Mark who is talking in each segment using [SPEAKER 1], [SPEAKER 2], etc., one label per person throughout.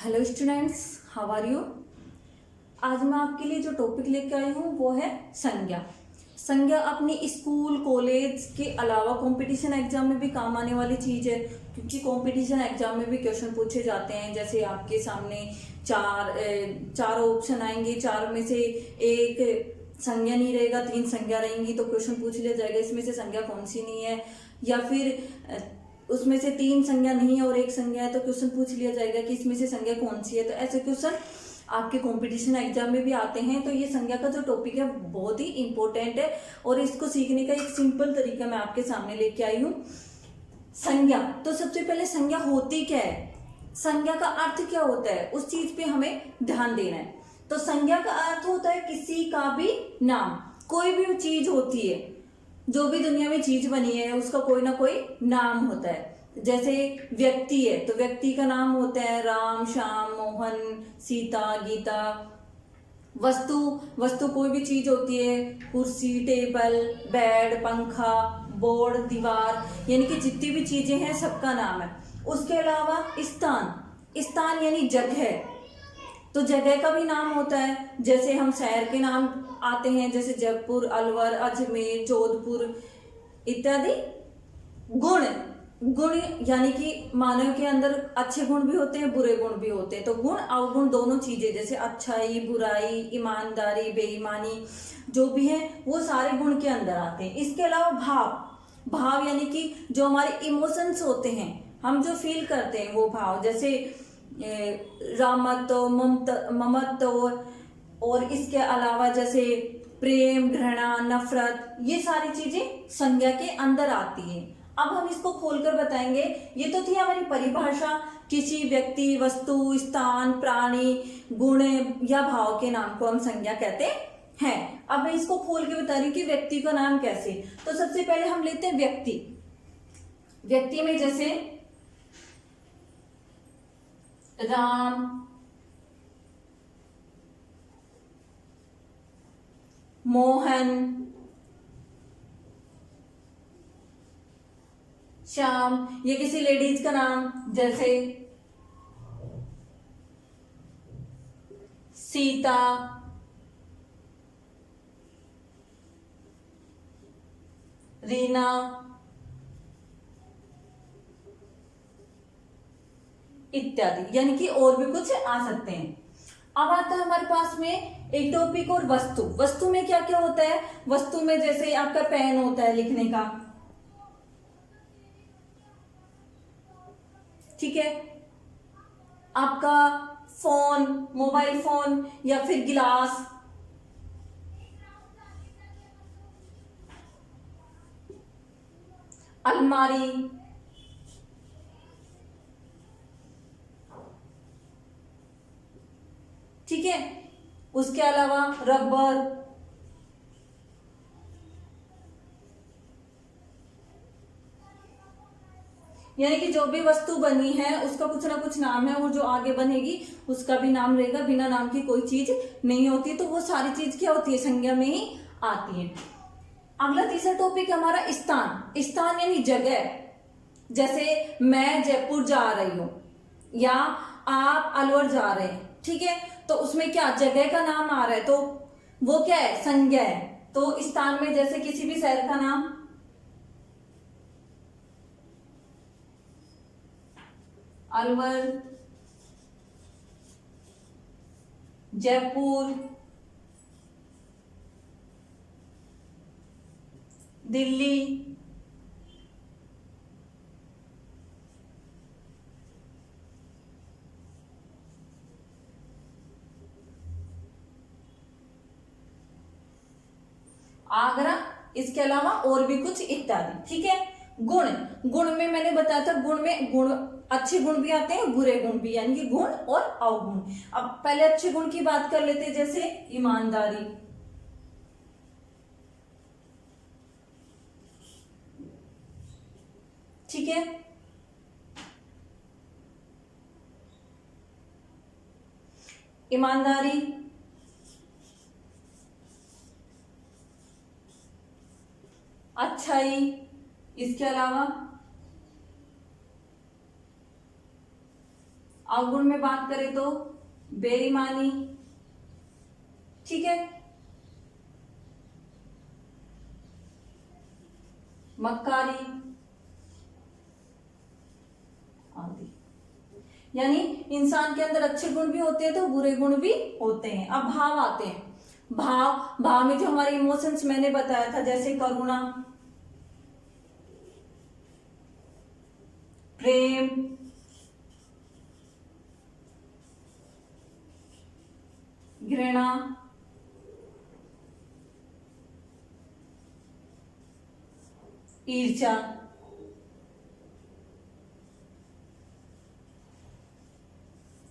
[SPEAKER 1] Hello students, how are you. आज मैं आपके लिए जो टॉपिक लेके आई हूँ वो है संज्ञा। संज्ञा अपनी स्कूल कॉलेज के अलावा कंपटीशन एग्जाम में भी काम आने वाली चीज़ है, क्योंकि कंपटीशन एग्जाम में भी क्वेश्चन पूछे जाते हैं। जैसे आपके सामने चार ऑप्शन आएंगे, चार में से एक संज्ञा नहीं रहेगा, तीन संज्ञा रहेंगी, तो क्वेश्चन पूछ लिया जाएगा इसमें से संज्ञा कौन सी नहीं है, या फिर उसमें से तीन संज्ञा नहीं है और एक संज्ञा है, तो क्वेश्चन पूछ लिया जाएगा कि इसमें से संज्ञा कौन सी है। तो ऐसे क्वेश्चन आपके कंपटीशन एग्जाम में भी आते हैं। तो ये संज्ञा का जो टॉपिक है बहुत ही इंपॉर्टेंट है और इसको सीखने का एक सिंपल तरीका मैं आपके सामने लेके आई हूँ। संज्ञा, तो सबसे पहले संज्ञा होती क्या है, संज्ञा का अर्थ क्या होता है, उस चीज पे हमें ध्यान देना है। तो संज्ञा का अर्थ होता है किसी का भी नाम। कोई भी चीज होती है, जो भी दुनिया में चीज बनी है उसका कोई ना कोई नाम होता है। जैसे व्यक्ति है तो व्यक्ति का नाम होता है राम, श्याम, मोहन, सीता, गीता। वस्तु, वस्तु कोई भी चीज होती है, कुर्सी, टेबल, बेड, पंखा, बोर्ड, दीवार, यानी कि जितनी भी चीजें हैं सबका नाम है। उसके अलावा स्थान, स्थान यानी जगह, तो जगह का भी नाम होता है। जैसे हम शहर के नाम आते हैं, जैसे जयपुर, अलवर, अजमेर, जोधपुर इत्यादि। गुण, गुण यानी कि मानव के अंदर अच्छे गुण भी होते हैं, बुरे गुण भी होते हैं। तो गुण अवगुण दोनों चीजें, जैसे अच्छाई, बुराई, ईमानदारी, बेईमानी, जो भी है वो सारे गुण के अंदर आते हैं। इसके अलावा भाव, भाव यानी कि जो हमारे इमोशंस होते हैं, हम जो फील करते हैं वो भाव, जैसे रामत्व, ममत्व, और इसके अलावा जैसे प्रेम, घृणा, नफरत, ये सारी चीजें संज्ञा के अंदर आती है। अब हम इसको खोलकर बताएंगे। ये तो थी हमारी परिभाषा, किसी व्यक्ति, वस्तु, स्थान, प्राणी, गुण या भाव के नाम को हम संज्ञा कहते हैं। अब मैं इसको खोल के बता रही हूँ कि व्यक्ति का नाम कैसे। तो सबसे पहले हम लेते हैं व्यक्ति। व्यक्ति में जैसे राम, मोहन, श्याम, ये किसी लेडीज का नाम, जैसे सीता, रीना, इत्यादि, यानी कि और भी कुछ आ सकते हैं। अब आता है हमारे पास में एक टॉपिक और वस्तु। वस्तु में क्या क्या होता है, वस्तु में जैसे आपका पेन होता है लिखने का, ठीक है, आपका फोन, मोबाइल फोन, या फिर गिलास, अलमारी, ठीक है। उसके अलावा रबर, यानी कि जो भी वस्तु बनी है उसका कुछ ना कुछ नाम है, और जो आगे बनेगी उसका भी नाम रहेगा। बिना नाम की कोई चीज नहीं होती। तो वो सारी चीज क्या होती है, संज्ञा में ही आती है। अगला तीसरा टॉपिक हमारा स्थान। स्थान यानी जगह। जैसे मैं जयपुर जा रही हूं या आप अलवर जा रहे हैं, ठीक है, तो उसमें क्या जगह का नाम आ रहा है, तो वो क्या है, संज्ञा है। तो स्थान में जैसे किसी भी शहर का नाम, अलवर, जयपुर, दिल्ली, आगरा, इसके अलावा और भी कुछ इत्यादि, ठीक है। गुण, गुण में मैंने बताया था, गुण में गुण, अच्छे गुण भी आते हैं, बुरे गुण भी, यानी कि गुण और अवगुण। अब पहले अच्छे गुण की बात कर लेते हैं, जैसे ईमानदारी, ठीक है, ईमानदारी, अच्छाई, इसके अलावा अवगुण में बात करें तो बेईमानी, ठीक है, मक्कारी आदि। यानी इंसान के अंदर अच्छे गुण भी होते हैं तो बुरे गुण भी होते हैं। अब भाव आते हैं। भाव में जो हमारे इमोशंस मैंने बताया था, जैसे करुणा, प्रेम, घृणा, ईर्ष्या,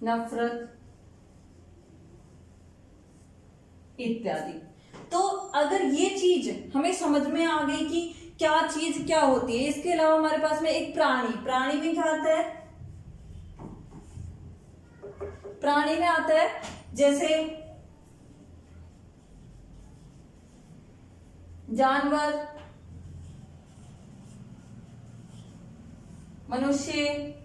[SPEAKER 1] नफरत इत्यादि। तो अगर ये चीज हमें समझ में आ गई कि क्या चीज क्या होती है, इसके अलावा हमारे पास में एक प्राणी में क्या आता है, प्राणी में आता है जैसे जानवर, मनुष्य,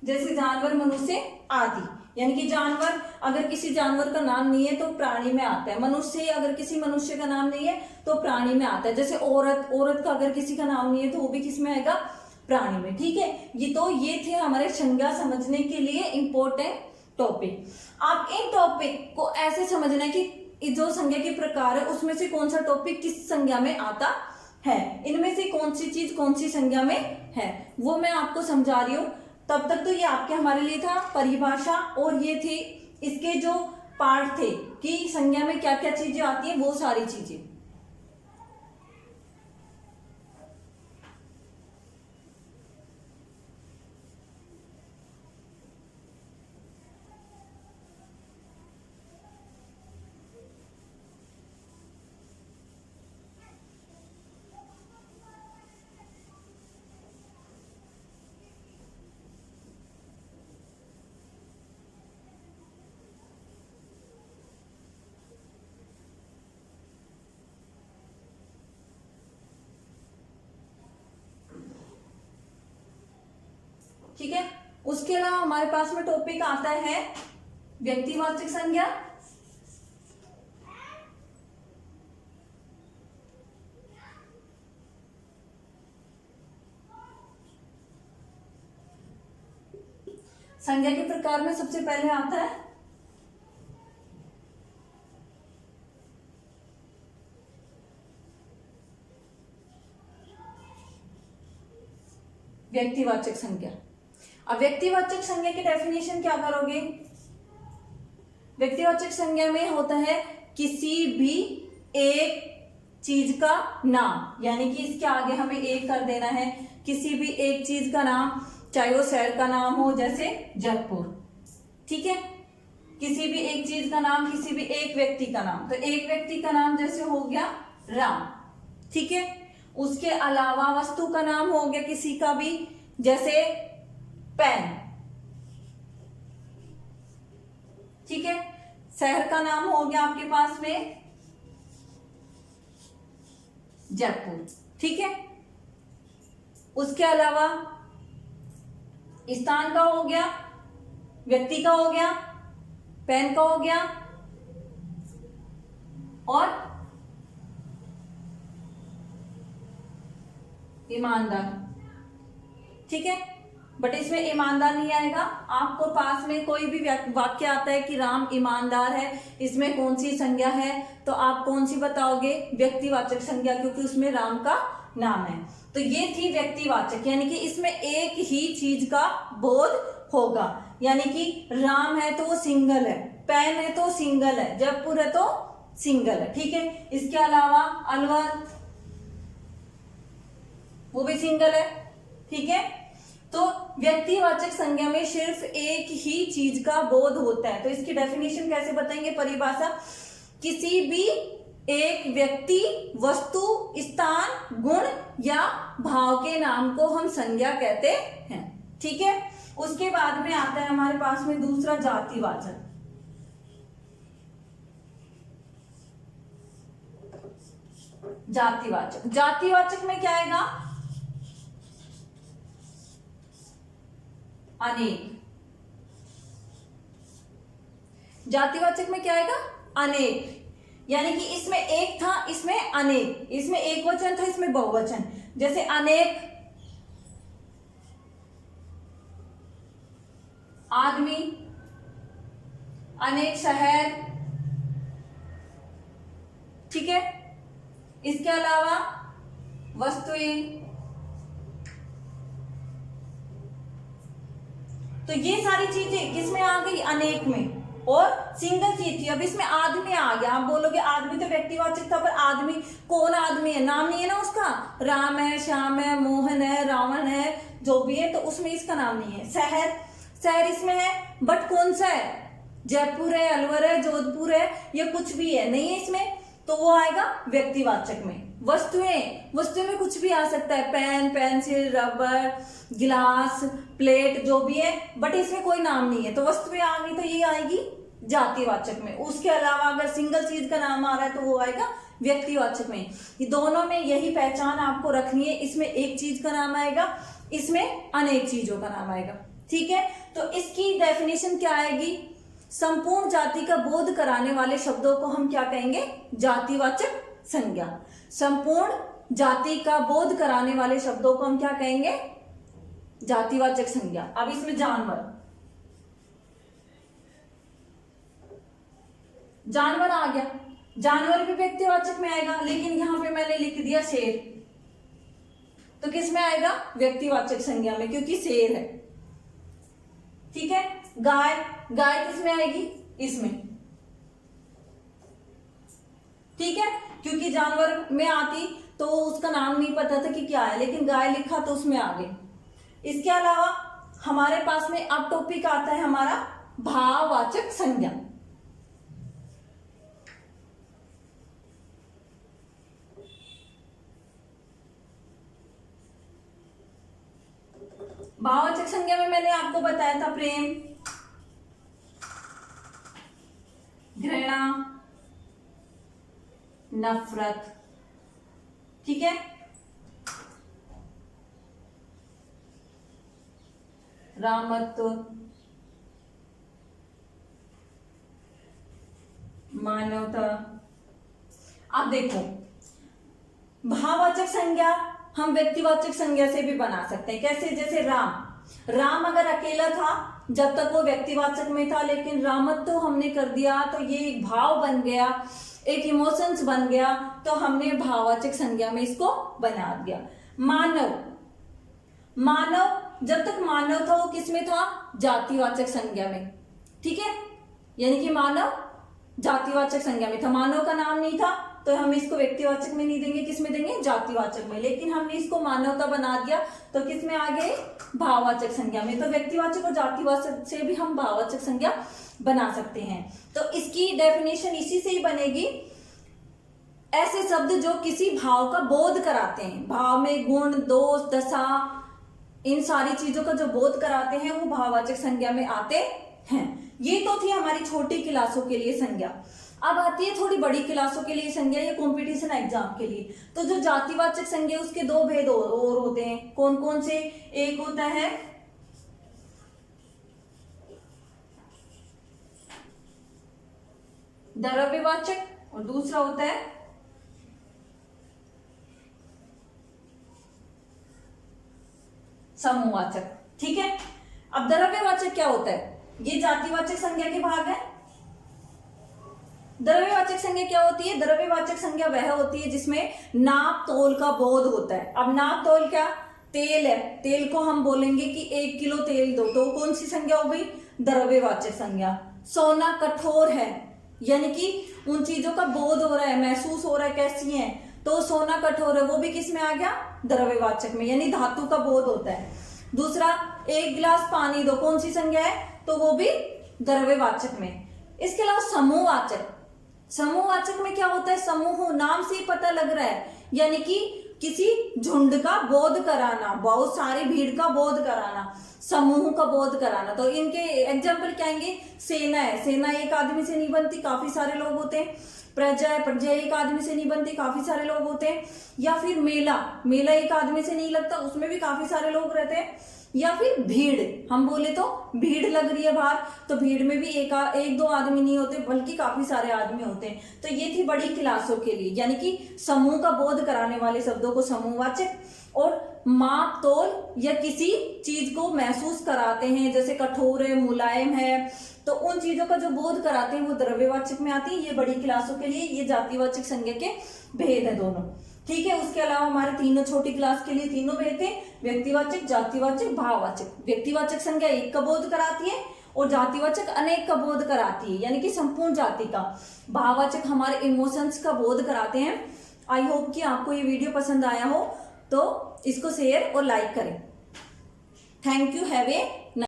[SPEAKER 1] जैसे जानवर, मनुष्य आदि। यानी कि जानवर, अगर किसी जानवर का नाम नहीं है तो प्राणी में आता है। मनुष्य, अगर किसी मनुष्य का नाम नहीं है तो प्राणी में आता है। जैसे औरत का अगर किसी का नाम नहीं है तो वो भी किस में आएगा, प्राणी में, ठीक है। ये थे हमारे संज्ञा समझने के लिए इंपॉर्टेंट टॉपिक। आप इन टॉपिक को ऐसे समझना है कि जो संज्ञा के प्रकार है उसमें से कौन सा टॉपिक किस संज्ञा में आता है, इनमें से कौन सी चीज कौन सी संज्ञा में है, वो मैं आपको समझा रही हूँ। तब तक तो ये आपके हमारे लिए था परिभाषा, और ये थे इसके जो पार्ट थे कि संज्ञा में क्या क्या चीजें आती है, वो सारी चीजें। ठीक है, उसके अलावा हमारे पास में टॉपिक आता है व्यक्तिवाचक संज्ञा। संज्ञा के प्रकार में सबसे पहले आता है व्यक्तिवाचक संज्ञा। अब व्यक्तिवाचक संज्ञा की डेफिनेशन क्या करोगे, व्यक्तिवाचक संज्ञा में होता है किसी भी एक चीज का नाम, यानी कि इसके आगे हमें एक कर देना है, किसी भी एक चीज का नाम, चाहे वो शहर का नाम हो जैसे जयपुर, ठीक है, किसी भी एक चीज का नाम, किसी भी एक व्यक्ति का नाम, तो एक व्यक्ति का नाम जैसे हो गया राम, ठीक है। उसके अलावा वस्तु का नाम हो गया किसी का भी, जैसे पेन, ठीक है। शहर का नाम हो गया आपके पास में जयपुर, ठीक है। उसके अलावा स्थान का हो गया, व्यक्ति का हो गया, पेन का हो गया, और ईमानदार, ठीक है। बट इसमें ईमानदार नहीं आएगा, आपको पास में कोई भी वाक्य आता है कि राम ईमानदार है, इसमें कौन सी संज्ञा है, तो आप कौन सी बताओगे, व्यक्तिवाचक संज्ञा, क्योंकि उसमें राम का नाम है। तो ये थी व्यक्तिवाचक, यानी कि इसमें एक ही चीज का बोध होगा, यानी कि राम है तो वो सिंगल है, पेन है तो सिंगल है, जयपुर है तो सिंगल है, ठीक है। इसके अलावा अलवर वो भी सिंगल है, ठीक है। तो व्यक्तिवाचक संज्ञा में सिर्फ एक ही चीज का बोध होता है। तो इसकी डेफिनेशन कैसे बताएंगे, परिभाषा, किसी भी एक व्यक्ति, वस्तु, स्थान, गुण या भाव के नाम को हम संज्ञा कहते हैं, ठीक है। उसके बाद में आता है हमारे पास में दूसरा जातिवाचक। जातिवाचक। जातिवाचक में क्या आएगा? अनेक। जातिवाचक में क्या आएगा? अनेक। यानी कि इसमें एक था, इसमें अनेक, इसमें एक वचन था, इसमें बहुवचन। जैसे अनेक आदमी, अनेक शहर, ठीक है। इसके अलावा वस्तुएं। तो ये सारी चीजें किसमें आ गई? अनेक में। और सिंगल चीज थी, अब इसमें आदमी आ गया। आप बोलोगे आदमी तो व्यक्तिवाचक था, पर आदमी कौन आदमी है? नाम नहीं है ना उसका। राम है, श्याम है, मोहन है, रावण है, जो भी है, तो उसमें इसका नाम नहीं है। शहर, शहर इसमें है, बट कौन सा है? जयपुर है, अलवर है, जोधपुर है, ये कुछ भी है नहीं है इसमें, तो वो आएगा व्यक्तिवाचक में। वस्तुएं, वस्तुएं में कुछ भी आ सकता है, पेन, पेंसिल, रबर, गिलास, प्लेट, जो भी है, बट इसमें कोई नाम नहीं है, तो वस्तुएं आ गई, तो ये आएगी जातिवाचक में। उसके अलावा अगर सिंगल चीज का नाम आ रहा है तो वो आएगा व्यक्तिवाचक में। ये दोनों में यही पहचान आपको रखनी है, इसमें एक चीज का नाम आएगा, इसमें अनेक चीजों का नाम आएगा, ठीक है। तो इसकी डेफिनेशन क्या आएगी? संपूर्ण जाति का बोध कराने वाले शब्दों को हम क्या कहेंगे? जातिवाचक संज्ञा। संपूर्ण जाति का बोध कराने वाले शब्दों को हम क्या कहेंगे? जातिवाचक संज्ञा। अब इसमें जानवर, जानवर आ गया, जानवर भी व्यक्तिवाचक में आएगा, लेकिन यहां पे मैंने लिख दिया शेर, तो किस में आएगा? व्यक्तिवाचक संज्ञा में, क्योंकि शेर है, ठीक है। गाय, गाय किस में आएगी? इसमें, ठीक है, क्योंकि जानवर में आती तो उसका नाम नहीं पता था कि क्या है, लेकिन गाय लिखा तो उसमें आ गई। इसके अलावा हमारे पास में अब टॉपिक आता है हमारा भाववाचक संज्ञा। भाववाचक संज्ञा में मैंने आपको बताया था प्रेम, घृणा, नफरत, ठीक है। रामत्व, मानवता। अब देखो, भाववाचक संज्ञा हम व्यक्तिवाचक संज्ञा से भी बना सकते हैं। कैसे? जैसे राम, राम अगर अकेला था जब तक वो व्यक्तिवाचक में था, लेकिन रामत्व तो हमने कर दिया तो ये एक भाव बन गया, एक इमोशंस बन गया, तो हमने भाववाचक संज्ञा में इसको बना दिया। मानव, मानव जब तक मानव था वो किस में था? जातिवाचक संज्ञा में, ठीक है। यानी कि मानव जातिवाचक संज्ञा में था, मानव का नाम नहीं था, तो हम इसको व्यक्तिवाचक में नहीं देंगे, किस में देंगे? जातिवाचक में। लेकिन हमने इसको मानवता बना दिया तो किस में आ गए? भाववाचक संज्ञा में। तो व्यक्तिवाचक और जातिवाचक से भी हम भाववाचक संज्ञा बना सकते हैं। तो इसकी डेफिनेशन इसी से ही बनेगी, ऐसे शब्द जो किसी भाव का बोध कराते हैं, भाव में गुण, दोष, दशा, इन सारी चीजों का जो बोध कराते हैं वो भाववाचक संज्ञा में आते हैं। ये तो थी हमारी छोटी क्लासों के लिए संज्ञा। अब आती है थोड़ी बड़ी क्लासों के लिए संज्ञा, या कंपटीशन एग्जाम के लिए। तो जो जातिवाचक संज्ञा उसके दो भेद और होते हैं। कौन कौन से? एक होता है द्रव्यवाचक और दूसरा होता है समूहवाचक, ठीक है। अब द्रव्यवाचक क्या होता है? ये जातिवाचक संज्ञा के भाग है। द्रव्यवाचक संज्ञा क्या होती है? द्रव्यवाचक संज्ञा वह होती है जिसमें नाप तोल का बोध होता है। अब नाप तोल क्या? तेल है, तेल को हम बोलेंगे कि 1 किलो तेल दो, तो कौन सी संज्ञा हो गई? द्रव्यवाचक संज्ञा। सोना कठोर है, यानी कि उन चीजों का बोध हो रहा है, महसूस हो रहा है कैसी है, तो सोना कठोर है, वो भी किस में आ गया? द्रव्यवाचक में, यानी धातु का बोध होता है। दूसरा, 1 गिलास पानी दो, कौन सी संज्ञा है? तो वो भी द्रव्यवाचक में। इसके अलावा समूहवाचक, समूहवाचक में क्या होता है? समूह, नाम से ही पता लग रहा है, यानी कि किसी झुंड का बोध कराना, बहुत सारी भीड़ का बोध कराना, समूह का बोध कराना। तो इनके एग्जाम्पल क्या आएंगे? सेना है, सेना एक आदमी से नहीं बनती, काफी सारे लोग होते हैं। प्रजा है, प्रजा एक आदमी से नहीं बनती, काफी सारे लोग होते हैं। या फिर मेला, मेला एक आदमी से नहीं लगता, उसमें भी काफी सारे लोग रहते हैं। या फिर भीड़, हम बोले तो भीड़ लग रही है बाहर, तो भीड़ में भी एक दो आदमी नहीं होते बल्कि काफी सारे आदमी होते हैं। तो ये थी बड़ी क्लासों के लिए, यानी कि समूह का बोध कराने वाले शब्दों को समूहवाचक। और माप तोल या किसी चीज को महसूस कराते हैं, जैसे कठोर है, मुलायम है, तो उन चीजों का जो बोध कराते हैं वो द्रव्यवाचक में आती है। ये बड़ी क्लासों के लिए, ये जातिवाचक संज्ञा के भेद है दोनों। ठीक है, उसके अलावा हमारे तीनों छोटी क्लास के लिए तीनों भेद थे, व्यक्तिवाचक, जातिवाचक, भाववाचक। व्यक्तिवाचक संज्ञा एक का बोध कराती है और जातिवाचक अनेक का बोध कराती है, यानी कि संपूर्ण जाति का। भाववाचक हमारे इमोशंस का बोध कराते हैं। आई होप कि आपको ये वीडियो पसंद आया हो, तो इसको शेयर और लाइक करें। Thank you, have a